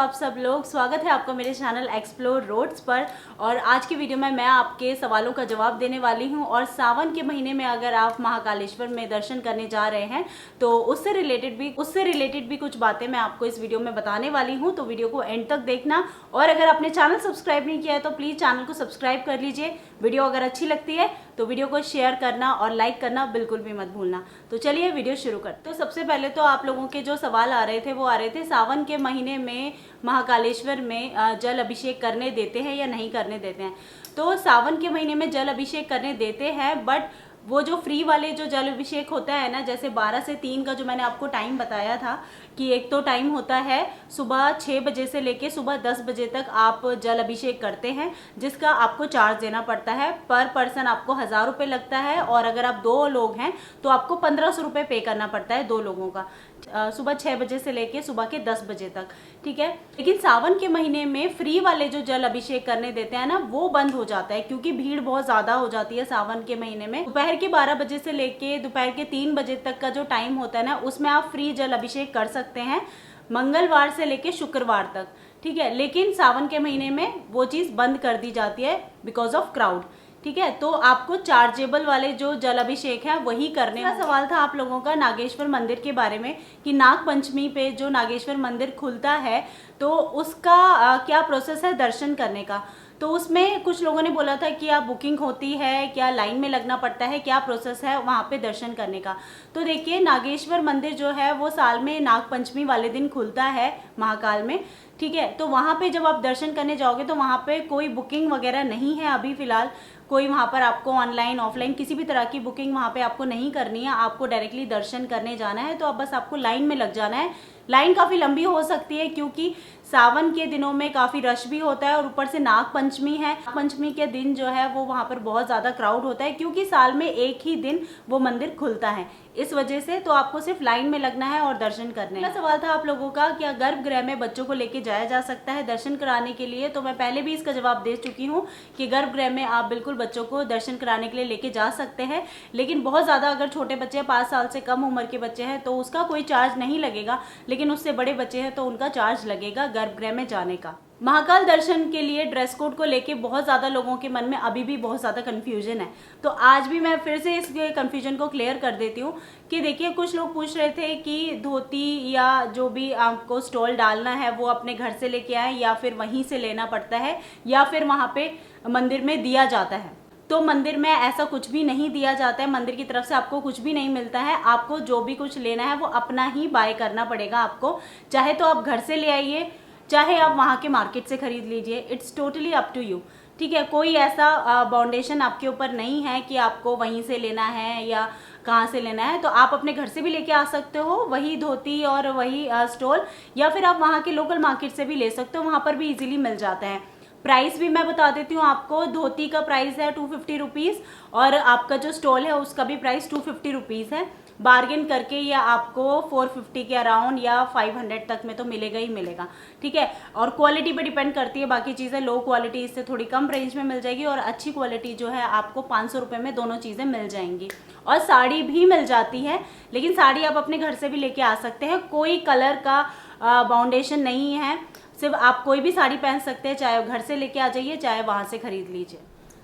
आप सब लोग, स्वागत है आपका मेरे चैनल एक्सप्लोर रोड्स पर। और आज की वीडियो में मैं आपके सवालों का जवाब देने वाली हूं। और सावन के महीने में अगर आप महाकालेश्वर में दर्शन करने जा रहे हैं तो उससे रिलेटेड भी कुछ बातें मैं आपको इस वीडियो में बताने वाली हूं। तो वीडियो को एंड तक देखना। और अगर आपने चैनल सब्सक्राइब नहीं किया है तो प्लीज़ चैनल को सब्सक्राइब कर लीजिए। वीडियो अगर अच्छी लगती है तो वीडियो को शेयर करना और लाइक करना बिल्कुल भी मत भूलना। तो चलिए वीडियो शुरू करते। तो सबसे पहले तो आप लोगों के जो सवाल आ रहे थे वो आ रहे थे सावन के महीने में महाकालेश्वर में जल अभिषेक करने देते हैं या नहीं करने देते हैं। तो सावन के महीने में जल अभिषेक करने देते हैं, बट वो जो फ्री वाले जो जल अभिषेक होता है ना, जैसे 12 से 3 का जो मैंने आपको टाइम बताया था कि एक तो टाइम होता है सुबह 6 बजे से लेके सुबह 10 बजे तक आप जल अभिषेक करते हैं, जिसका आपको चार्ज देना पड़ता है। पर पर्सन आपको 1000 रुपये लगता है। और अगर आप 2 लोग हैं तो आपको 1500 रुपये पे करना पड़ता है 2 लोगों का, सुबह 6 बजे से लेके सुबह के 10 बजे तक। ठीक है, लेकिन सावन के महीने में फ्री वाले जो जल अभिषेक करने देते हैं ना, वो बंद हो जाता है क्योंकि भीड़ बहुत ज़्यादा हो जाती है सावन के महीने में। दोपहर के 12 बजे से लेके दोपहर के 3 बजे तक का जो टाइम होता है ना, उसमें आप फ्री जल अभिषेक कर सकते हैं मंगलवार से लेके शुक्रवार तक। ठीक है, लेकिन सावन के महीने में वो चीज़ बंद कर दी जाती है बिकॉज ऑफ क्राउड। ठीक है, तो आपको चार्जेबल वाले जो जल अभिषेक है वही करने का सवाल था आप लोगों का नागेश्वर मंदिर के बारे में कि नाग पंचमी पे जो नागेश्वर मंदिर खुलता है तो उसका क्या प्रोसेस है दर्शन करने का। तो उसमें कुछ लोगों ने बोला था कि आप बुकिंग होती है क्या, लाइन में लगना पड़ता है, क्या प्रोसेस है वहाँ पे दर्शन करने का। तो देखिए, नागेश्वर मंदिर जो है वो साल में नाग पंचमी वाले दिन खुलता है महाकाल में। ठीक है, तो वहाँ पे जब आप दर्शन करने जाओगे तो वहाँ पे कोई बुकिंग वगैरह नहीं है अभी फ़िलहाल। कोई वहाँ पर आपको ऑनलाइन ऑफलाइन किसी भी तरह की बुकिंग वहाँ पे आपको नहीं करनी है। आपको डायरेक्टली दर्शन करने जाना है तो अब बस आपको लाइन में लग जाना है। लाइन काफ़ी लंबी हो सकती है क्योंकि सावन के दिनों में काफ़ी रश भी होता है और ऊपर से नाग पंचमी है। नाग पंचमी के दिन जो है वो वहाँ पर बहुत ज़्यादा क्राउड होता है क्योंकि साल में एक ही दिन वो मंदिर खुलता है, इस वजह से। तो आपको सिर्फ लाइन में लगना है और दर्शन करने का। सवाल था आप लोगों का क्या गर्भगृह में बच्चों को लेके जाया जा सकता है दर्शन कराने के लिए। तो मैं पहले भी इसका जवाब दे चुकी हूँ कि गर्भगृह में आप बिल्कुल बच्चों को दर्शन कराने के लिए लेके जा सकते हैं, लेकिन बहुत ज़्यादा अगर छोटे बच्चे हैं, 5 साल से कम उम्र के बच्चे हैं, तो उसका कोई चार्ज नहीं लगेगा। लेकिन उससे बड़े बच्चे हैं तो उनका चार्ज लगेगा गर्भगृह में जाने का। महाकाल दर्शन के लिए ड्रेस कोड को लेके बहुत ज़्यादा लोगों के मन में अभी भी बहुत ज़्यादा कन्फ्यूजन है। तो आज भी मैं फिर से इस कन्फ्यूजन को क्लियर कर देती हूँ कि देखिए, कुछ लोग पूछ रहे थे कि धोती या जो भी आपको स्टॉल डालना है वो अपने घर से लेके आए या फिर वहीं से लेना पड़ता है या फिर वहाँ पे मंदिर में दिया जाता है। तो मंदिर में ऐसा कुछ भी नहीं दिया जाता है, मंदिर की तरफ से आपको कुछ भी नहीं मिलता है। आपको जो भी कुछ लेना है वो अपना ही बाय करना पड़ेगा आपको। चाहे तो आप घर से ले आइए, चाहे आप वहाँ के मार्केट से खरीद लीजिए, it's totally up to you. ठीक है, कोई ऐसा बाउंडेशन आपके ऊपर नहीं है कि आपको वहीं से लेना है या कहाँ से लेना है। तो आप अपने घर से भी लेके आ सकते हो वही धोती और वही स्टॉल, या फिर आप वहाँ के लोकल मार्केट से भी ले सकते हो, वहाँ पर भी इजीली मिल जाता है। प्राइस भी मैं बता देती हूँ आपको। धोती का प्राइस है 250 रुपीज़ और आपका जो स्टॉल है उसका भी प्राइस 250 रुपीज़ है। बार्गेन करके या आपको 450 के अराउंड या 500 तक में तो मिलेगा ही मिलेगा। ठीक है, और क्वालिटी पे डिपेंड करती है। बाकी चीज़ें लो क्वालिटी इससे थोड़ी कम रेंज में मिल जाएगी और अच्छी क्वालिटी जो है आपको 500 रुपये में दोनों चीज़ें मिल जाएंगी। और साड़ी भी मिल जाती है, लेकिन साड़ी आप अपने घर से भी लेके आ सकते हैं। कोई कलर का बाउंडेशन नहीं है, सिर्फ आप कोई भी साड़ी पहन सकते हैं, चाहे घर से लेके आ जाइए चाहे वहाँ से खरीद लीजिए।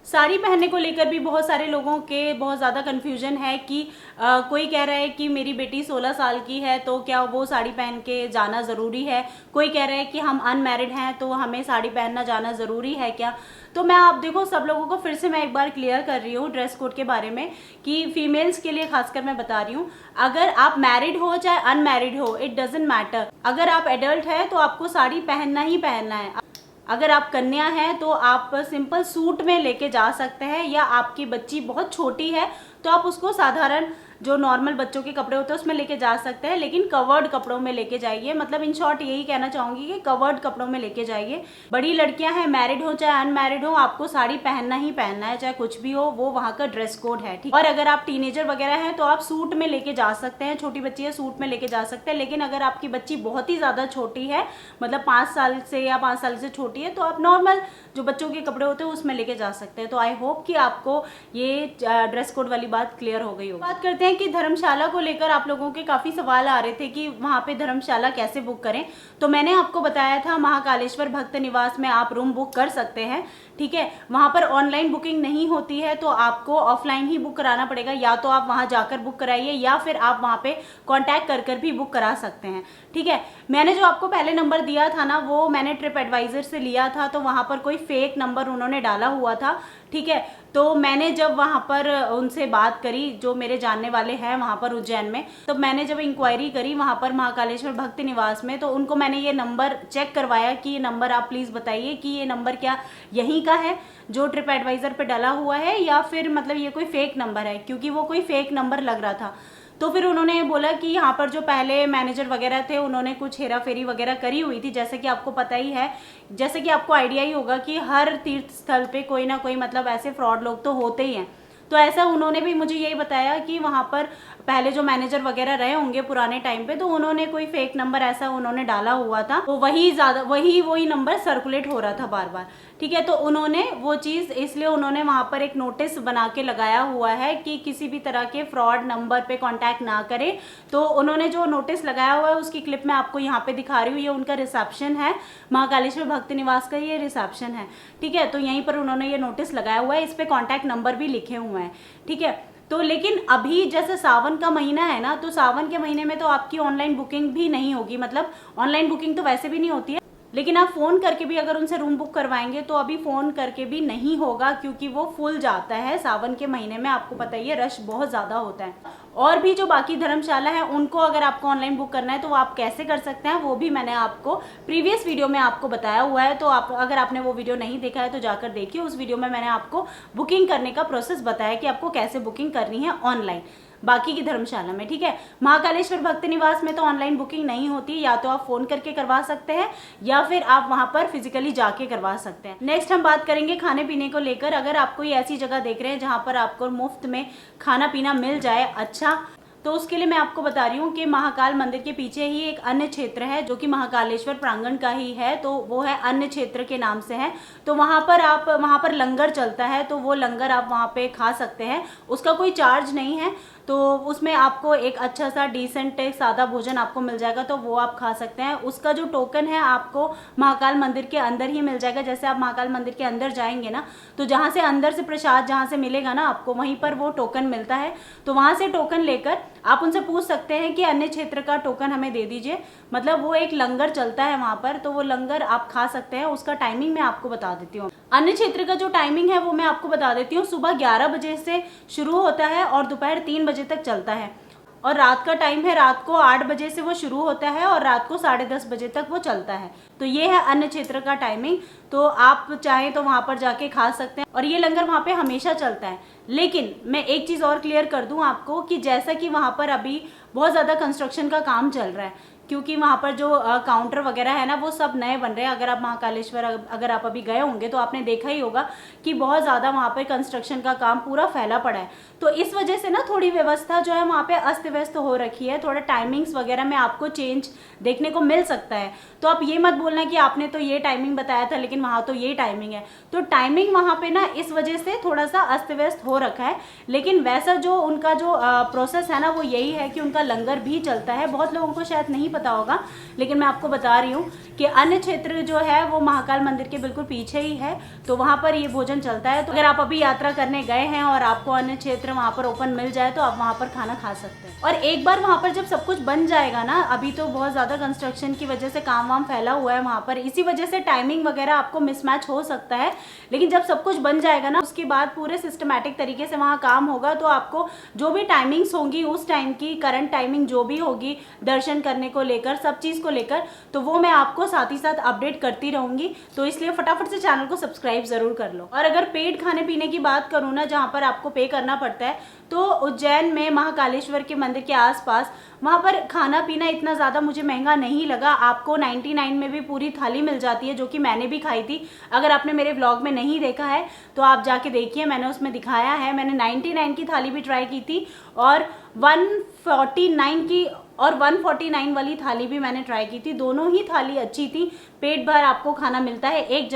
साड़ी पहनने को लेकर भी बहुत सारे लोगों के बहुत ज़्यादा कन्फ्यूजन है कि कोई कह रहा है कि मेरी बेटी 16 साल की है तो क्या वो साड़ी पहन के जाना ज़रूरी है। कोई कह रहा है कि हम अनमैरिड हैं तो हमें साड़ी पहनना जाना ज़रूरी है क्या। तो मैं आप देखो, सब लोगों को फिर से मैं एक बार क्लियर कर रही हूँ ड्रेस कोड के बारे में कि फीमेल्स के लिए खासकर मैं बता रही हूँ। अगर आप मैरिड हो चाहे अनमैरिड हो, इट डजेंट मैटर। अगर आप एडल्ट है तो आपको साड़ी पहनना ही पहनना है। अगर आप कन्या हैं तो आप सिंपल सूट में लेके जा सकते हैं, या आपकी बच्ची बहुत छोटी है तो आप उसको साधारण जो नॉर्मल बच्चों के कपड़े होते हैं उसमें लेके जा सकते हैं, लेकिन कवर्ड कपड़ों में लेके जाइए। मतलब इन शॉर्ट यही कहना चाहूँगी कि कवर्ड कपड़ों में लेके जाइए। बड़ी लड़कियां हैं, मैरिड हो चाहे अनमैरिड हो, आपको साड़ी पहनना ही पहनना है, चाहे कुछ भी हो, वो वहाँ का ड्रेस कोड है। ठीक, और अगर आप टीनेजर वगैरह हैं तो आप सूट में लेके जा सकते हैं, छोटी बच्ची है सूट में लेके जा सकते हैं। लेकिन अगर आपकी बच्ची बहुत ही ज़्यादा छोटी है, मतलब 5 साल से या 5 साल से छोटी है, तो आप नॉर्मल जो बच्चों के कपड़े होते हैं उसमें लेके जा सकते हैं। तो आई होप कि आपको ये ड्रेस कोड वाली बात क्लियर हो गई होगी। बात करते हैं हैं कि धर्मशाला को लेकर आप लोगों के काफ़ी सवाल आ रहे थे कि वहाँ पे धर्मशाला कैसे बुक करें। तो मैंने आपको बताया था महाकालेश्वर भक्त निवास में आप रूम बुक कर सकते हैं, ठीक है। वहाँ पर ऑनलाइन बुकिंग नहीं होती है, तो आपको ऑफलाइन ही बुक कराना पड़ेगा। या तो आप वहाँ जाकर बुक कराइए या फिर आप वहाँ पे कांटेक्ट कर भी बुक करा सकते हैं, ठीक है। मैंने जो आपको पहले नंबर दिया था ना, वो मैंने ट्रिप एडवाइजर से लिया था, तो वहाँ पर कोई फेक नंबर उन्होंने डाला हुआ था, ठीक है। तो मैंने जब वहाँ पर उनसे बात करी, जो मेरे जानने वाले हैं वहाँ पर उज्जैन में, तो मैंने जब इंक्वायरी करी वहाँ पर महाकालेश्वर भक्त निवास में, तो उनको मैंने ये नंबर चेक करवाया कि ये नंबर आप प्लीज़ बताइए कि ये नंबर क्या यहीं का है जो ट्रिप एडवाइज़र पे डाला हुआ है, या फिर मतलब ये कोई फेक नंबर है, क्योंकि वो कोई फेक नंबर लग रहा था। तो फिर उन्होंने बोला कि यहाँ पर जो पहले मैनेजर वगैरह थे उन्होंने कुछ हेरा फेरी वगैरह करी हुई थी। जैसे कि आपको पता ही है, जैसे कि आपको आइडिया ही होगा कि हर तीर्थ स्थल पे कोई ना कोई मतलब ऐसे फ्रॉड लोग तो होते ही हैं। तो ऐसा उन्होंने भी मुझे यही बताया कि वहाँ पर पहले जो मैनेजर वगैरह रहे होंगे पुराने टाइम पे, तो उन्होंने कोई फेक नंबर ऐसा उन्होंने डाला हुआ था, तो वही नंबर सर्कुलेट हो रहा था बार बार, ठीक है। तो उन्होंने वो चीज़, इसलिए उन्होंने वहाँ पर एक नोटिस बना के लगाया हुआ है कि किसी भी तरह के फ्रॉड नंबर पे कांटेक्ट ना करें। तो उन्होंने जो नोटिस लगाया हुआ है उसकी क्लिप मैं आपको यहाँ पे दिखा रही हूँ। ये उनका रिसेप्शन है, महाकालेश्वर भक्त निवास का ये रिसेप्शन है, ठीक है। तो यहीं पर उन्होंने ये नोटिस लगाया हुआ है, इस पे कॉन्टैक्ट नंबर भी लिखे हुए हैं, ठीक है। तो लेकिन अभी जैसे सावन का महीना है ना, तो सावन के महीने में तो आपकी ऑनलाइन बुकिंग भी नहीं होगी, मतलब ऑनलाइन बुकिंग तो वैसे भी नहीं होती है, लेकिन आप फ़ोन करके भी अगर उनसे रूम बुक करवाएंगे तो अभी फ़ोन करके भी नहीं होगा, क्योंकि वो फुल जाता है सावन के महीने में। आपको पता ही है रश बहुत ज़्यादा होता है। और भी जो बाकी धर्मशाला है उनको अगर आपको ऑनलाइन बुक करना है तो वो आप कैसे कर सकते हैं, वो भी मैंने आपको प्रीवियस वीडियो में आपको बताया हुआ है। तो आप अगर आपने वो वीडियो नहीं देखा है तो जाकर देखिए। उस वीडियो में मैंने आपको बुकिंग करने का प्रोसेस बताया कि आपको कैसे बुकिंग करनी है ऑनलाइन बाकी की धर्मशाला में, ठीक है। महाकालेश्वर भक्त निवास में तो ऑनलाइन बुकिंग नहीं होती, या तो आप फोन करके करवा सकते हैं या फिर आप वहां पर फिजिकली जाके करवा सकते हैं। नेक्स्ट हम बात करेंगे खाने पीने को लेकर। अगर आप कोई ऐसी जगह देख रहे हैं जहां पर आपको मुफ्त में खाना पीना मिल जाए अच्छा, तो उसके लिए मैं आपको बता रही हूँ कि महाकाल मंदिर के पीछे ही एक अन्य क्षेत्र है जो कि महाकालेश्वर प्रांगण का ही है, तो वो है अन्य क्षेत्र के नाम से है। तो वहाँ पर लंगर चलता है, तो वो लंगर आप वहाँ पे खा सकते हैं, उसका कोई चार्ज नहीं है। तो उसमें आपको एक अच्छा सा डिसेंट एक सादा भोजन आपको मिल जाएगा, तो वो आप खा सकते हैं। उसका जो टोकन है आपको महाकाल मंदिर के अंदर ही मिल जाएगा। जैसे आप महाकाल मंदिर के अंदर जाएंगे ना, तो जहाँ से अंदर से प्रसाद जहाँ से मिलेगा ना आपको, वहीं पर वो टोकन मिलता है। तो वहाँ से टोकन लेकर आप उनसे पूछ सकते हैं कि अन्य क्षेत्र का टोकन हमें दे दीजिए, मतलब वो एक लंगर चलता है वहाँ पर, तो वो लंगर आप खा सकते हैं। उसका टाइमिंग मैं आपको बता देती हूँ। अन्य क्षेत्र का जो टाइमिंग है वो मैं आपको बता देती हूँ। सुबह 11 बजे से शुरू होता है और दोपहर 3 बजे तक चलता है। और रात का टाइम है, रात को 8 बजे से वो शुरू होता है और रात को 10:30 बजे तक वो चलता है। तो ये है अन्य क्षेत्र का टाइमिंग। तो आप चाहें तो वहाँ पर जाके खा सकते हैं, और ये लंगर वहाँ पे हमेशा चलता है। लेकिन मैं एक चीज़ और क्लियर कर दूं आपको कि जैसा कि वहाँ पर अभी बहुत ज़्यादा कंस्ट्रक्शन का काम चल रहा है, क्योंकि वहाँ पर जो काउंटर वगैरह है ना वो सब नए बन रहे हैं। अगर आप महाकालेश्वर अगर आप अभी गए होंगे तो आपने देखा ही होगा कि बहुत ज़्यादा वहाँ पर कंस्ट्रक्शन का काम पूरा फैला पड़ा है। तो इस वजह से ना थोड़ी व्यवस्था जो है वहाँ पे अस्त व्यस्त हो रखी है। थोड़ा टाइमिंग्स वगैरह में आपको चेंज देखने को मिल सकता है। तो आप ये मत बोलना कि आपने तो ये टाइमिंग बताया था लेकिन वहाँ तो ये टाइमिंग है। तो टाइमिंग वहाँ पे ना इस वजह से थोड़ा सा अस्त व्यस्त हो रखा है, लेकिन वैसा जो उनका जो प्रोसेस है ना वो यही है कि उनका लंगर भी चलता है। बहुत लोगों को शायद नहीं पता होगा, लेकिन मैं आपको बता रही हूँ कि अन्य क्षेत्र जो है वो महाकाल मंदिर के बिल्कुल पीछे ही है, तो वहाँ पर ये भोजन चलता है। तो अगर आप अभी यात्रा करने गए हैं और आपको अन्य क्षेत्र वहाँ पर ओपन मिल जाए तो आप वहाँ पर खाना खा सकते हैं। और एक बार वहाँ पर जब सब कुछ बन जाएगा ना, अभी तो बहुत ज़्यादा कंस्ट्रक्शन की वजह से काम वाम फैला हुआ है वहाँ पर, इसी वजह से टाइमिंग वगैरह आपको मिसमैच हो सकता है। लेकिन जब सब कुछ बन जाएगा ना उसके बाद पूरे सिस्टमैटिक तरीके से वहाँ काम होगा, तो आपको जो भी टाइमिंग्स होंगी उस टाइम की करंट टाइमिंग जो भी होगी दर्शन करने को लेकर, सब चीज़ को लेकर, तो वो मैं आपको साथ ही साथ अपडेट करती रहूँगी। तो इसलिए फटाफट से चैनल को सब्सक्राइब ज़रूर कर लो। और अगर पेड खाने पीने की बात करूँ ना, जहाँ पर आपको पे करना पड़ता है, तो उज्जैन में महाकालेश्वर के मंदिर के आसपास वहाँ पर खाना पीना इतना ज़्यादा मुझे महंगा नहीं लगा। आपको 99 में भी पूरी थाली मिल जाती है, जो कि मैंने भी खाई थी। अगर आपने मेरे व्लॉग में नहीं देखा है तो आप जाके देखिए, मैंने उसमें दिखाया है। मैंने 99 की थाली भी ट्राई की थी और 149 की और 149 वाली थाली भी मैंने ट्राई की थी। दोनों ही थाली अच्छी थी। पेट भर आपको खाना मिलता है। एक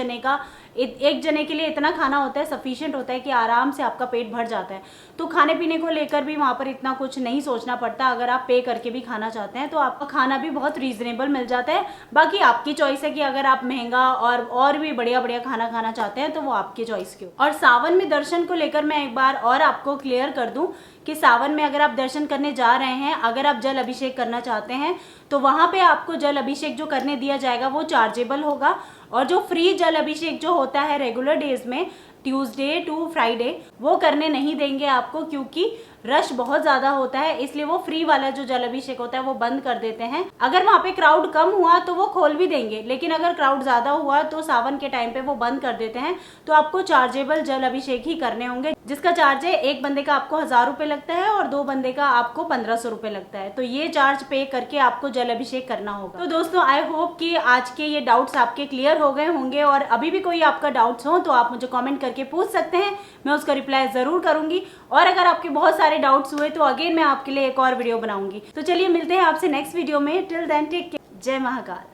जने के लिए इतना खाना होता है, सफिशिएंट होता है कि आराम से आपका पेट भर जाता है। तो खाने पीने को लेकर भी वहाँ पर इतना कुछ नहीं सोचना पड़ता। अगर आप पे करके भी खाना चाहते हैं तो आपका खाना भी बहुत रीजनेबल मिल जाता है। बाकी आपकी चॉइस है कि अगर आप महंगा और भी बढ़िया बढ़िया खाना खाना चाहते हैं तो वो आपकी चॉइस की। और सावन में दर्शन को लेकर मैं एक बार और आपको क्लियर कर दूं कि सावन में अगर आप दर्शन करने जा रहे हैं, अगर आप जल अभिषेक करना चाहते हैं तो वहां पे आपको जल अभिषेक जो करने दिया जाएगा वो चार्जेबल होगा। और जो फ्री जल अभिषेक जो होता है रेगुलर डेज में, ट्यूसडे टू फ्राइडे, वो करने नहीं देंगे आपको, क्योंकि रश बहुत ज्यादा होता है। इसलिए वो फ्री वाला जो जल अभिषेक होता है वो बंद कर देते हैं। अगर वहां पे क्राउड कम हुआ तो वो खोल भी देंगे, लेकिन अगर क्राउड ज्यादा हुआ तो सावन के टाइम पे वो बंद कर देते हैं। तो आपको चार्जेबल जल अभिषेक ही करने होंगे, जिसका चार्ज है एक बंदे का आपको 1000 रुपए लगता है और 2 बंदे का आपको 1500 रुपए लगता है। तो ये चार्ज पे करके आपको जल अभिषेक करना होगा। तो दोस्तों, आई होप कि आज के ये डाउट्स आपके क्लियर हो गए होंगे। और अभी भी कोई आपका डाउट्स हो तो आप मुझे कमेंट करके पूछ सकते हैं, मैं उसका रिप्लाई जरूर करूंगी। और अगर आपके बहुत सारे डाउट्स हुए तो अगेन मैं आपके लिए एक और वीडियो बनाऊंगी। तो चलिए मिलते हैं आपसे नेक्स्ट वीडियो में। टिल देन टेक केयर, जय महाकाल।